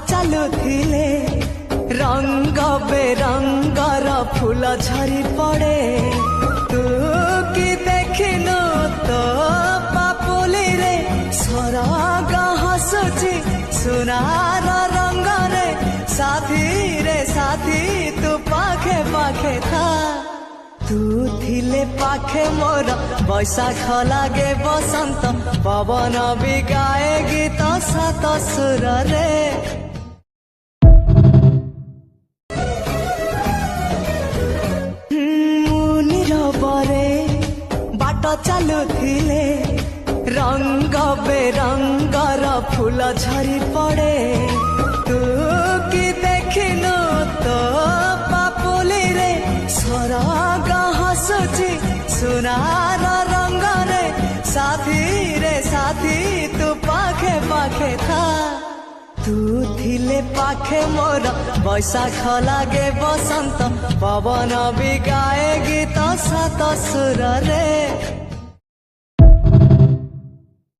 ଚାଲୁଥିଲେ ରଙ୍ଗ ବେରଙ୍ଗର ଫୁଲ ଝରି ପଡ଼େ ତୁ କି ଦେଖିନୁ ତୋ ପାପୁଲିରେ ସରଗ ହସୁଛି ସୁନାର ରଙ୍ଗରେ ସାଥୀରେ ସାଥୀ ତୁ ପାଖେ ପାଖେ ଥା तू थिले पाखे मोर बैशाख लागे बसंत पवन भी गाए गीत सात सुर रे नीरबरे बाट चालुथिले रंग बेरंगर फूल झरी पड़े तू कि देखिनु तो पापुलिरे सरग हसुची सुनार रंगरे साथीरे साथी तू पाखे पाखे था तू थिले पाखे मोर बैशाख लागे बसंत पवन भी गाए गीत सात सुर रे।